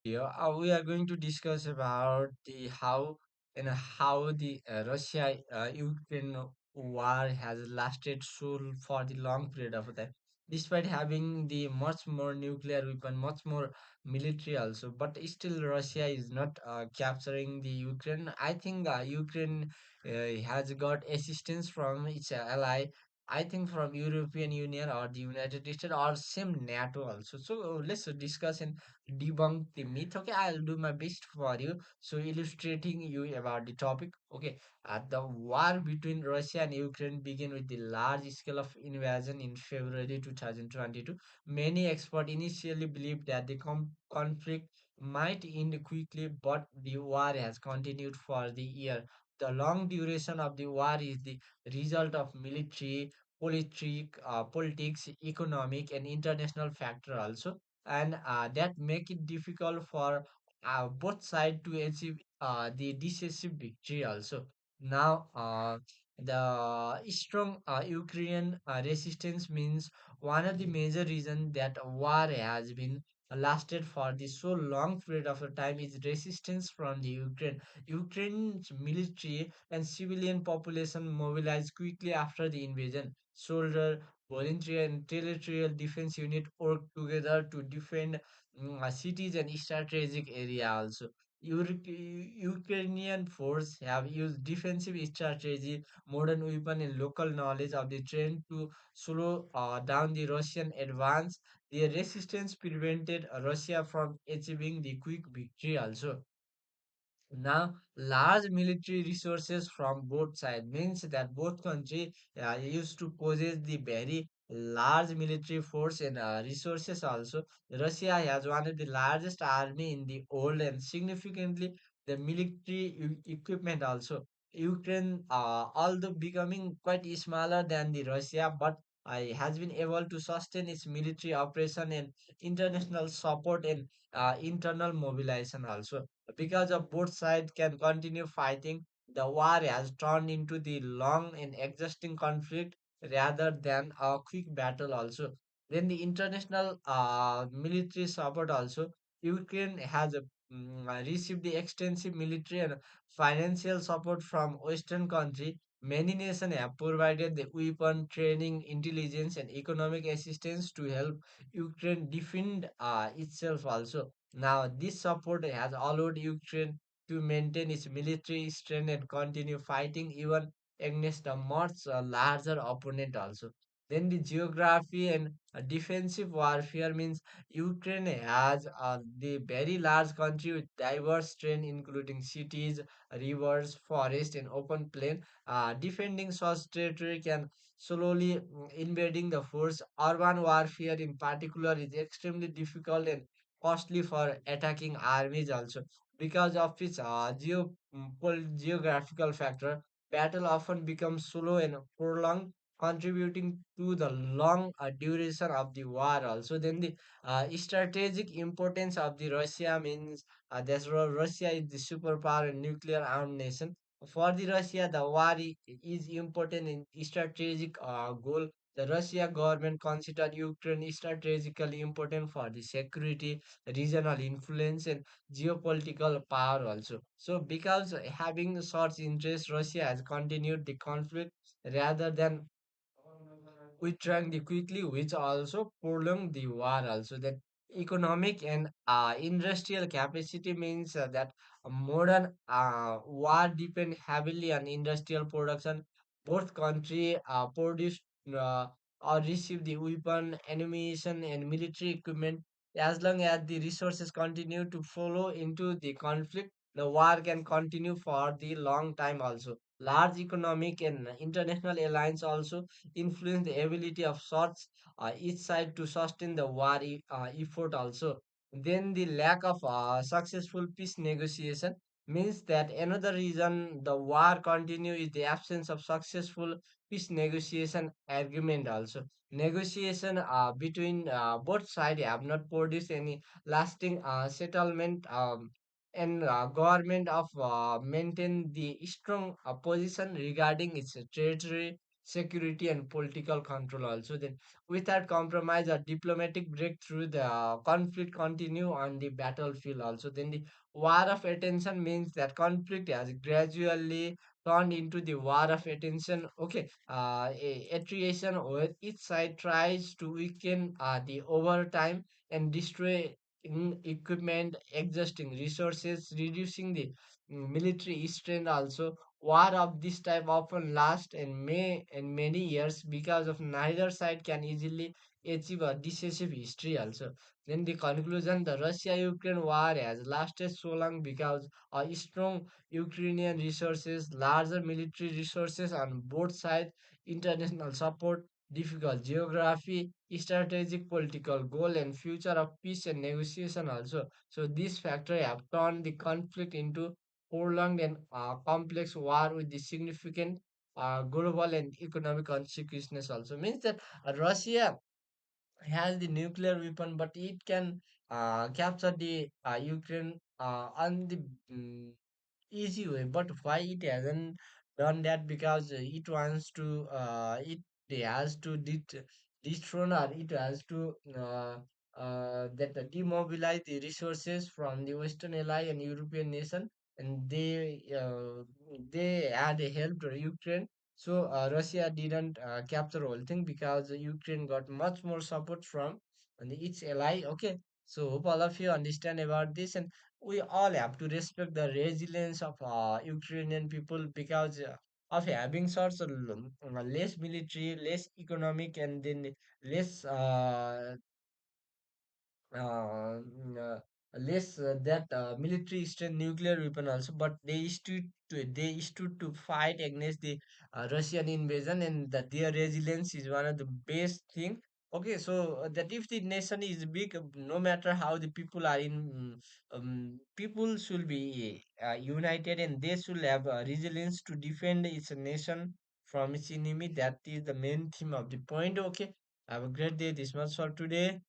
Yeah, we are going to discuss about the how the Russia Ukraine war has lasted so for the long period of time, despite having the much more nuclear weapon, much more military also, but still Russia is not capturing the Ukraine. I think Ukraine has got assistance from its ally. I think from European Union or the United States or same NATO also. So let's discuss and debunk the myth. Okay, I'll do my best for you. So illustrating you about the topic. Okay, the war between Russia and Ukraine began with the large scale of invasion in February 2022. Many experts initially believed that the conflict might end quickly, but the war has continued for the year. The long duration of the war is the result of military, politics, economic, and international factor also, and that make it difficult for both sides to achieve the decisive victory also. Now, the strong Ukrainian resistance means one of the major reasons that war has been lasted for the so long period of time is resistance from the Ukraine. Ukraine's military and civilian population mobilized quickly after the invasion. Soldier, voluntary and territorial defense unit work together to defend cities and strategic area also. Ukrainian force have used defensive strategy, modern weapon and local knowledge of the terrain to slow down the Russian advance. Their resistance prevented Russia from achieving the quick victory also. Now, large military resources from both sides means that both countries used to possess the very large military force and resources also. Russia has one of the largest army in the world and significantly the military equipment also. Ukraine, although becoming quite smaller than the Russia, but has been able to sustain its military operation and international support and internal mobilization also. Because of both sides can continue fighting, the war has turned into the long and exhausting conflict rather than a quick battle also. Then the international military support also. Ukraine has received the extensive military and financial support from Western country. Many nations have provided the weapon, training, intelligence, and economic assistance to help Ukraine defend itself also. Now, this support has allowed Ukraine to maintain its military strength and continue fighting even against a much larger opponent also. Then the geography and defensive warfare means Ukraine has the very large country with diverse terrain including cities, rivers, forest and open plain. Defending such territory can slowly invading the force. Urban warfare in particular is extremely difficult and costly for attacking armies also. Because of its geographical factor, battle often becomes slow and prolonged, contributing to the long duration of the war also. Then the strategic importance of the Russia means that's why Russia is the superpower and nuclear armed nation. For the Russia, the war is important in strategic goal. The Russia government consider Ukraine strategically important for the security, regional influence, and geopolitical power also. So, because having such interest, Russia has continued the conflict rather than withdrawing the quickly, which also prolonged the war also. That economic and industrial capacity means that a modern war depend heavily on industrial production. Both country produce uh, or receive the weapon, ammunition, and military equipment. As long as the resources continue to flow into the conflict, the war can continue for the long time also. Large economic and international alliance also influence the ability of sorts each side to sustain the war effort also. Then the lack of successful peace negotiation means that another reason the war continue is the absence of successful peace negotiation agreement also. Negotiation between both sides have not produced any lasting settlement, and government of maintain the strong position regarding its territory, security and political control also. Then without compromise or diplomatic breakthrough, the conflict continue on the battlefield also. Then the war of attention means that conflict has gradually turned into the war of attention. Okay, attrition where each side tries to weaken the overtime and destroy equipment, exhausting resources, reducing the military strength also. War of this type often lasts and many years because of neither side can easily achieve a decisive history also. Then the conclusion, the Russia-Ukraine war has lasted so long because a strong Ukrainian resources, larger military resources on both sides, international support, difficult geography, strategic political goal, and future of peace and negotiation also. So these factors have turned the conflict into prolonged and complex war with the significant global and economic consequences also. Means that Russia has the nuclear weapon, but it can capture the Ukraine on the easy way. But why it hasn't done that? Because it wants to it has to dethrone, or it has to that demobilize the resources from the Western ally and European nation, and they had helped Ukraine. So Russia didn't capture whole thing because Ukraine got much more support from its ally. Okay, so hope all of you understand about this, and we all have to respect the resilience of Ukrainian people because of having sorts of less military, less economic, and then less less that military strength nuclear weapon also, but they stood to fight against the Russian invasion, and that their resilience is one of the best thing. Okay, so that if the nation is big, no matter how the people are people should be united, and they should have resilience to defend its nation from its enemy. That is the main theme of the point. Okay, have a great day. This much for today.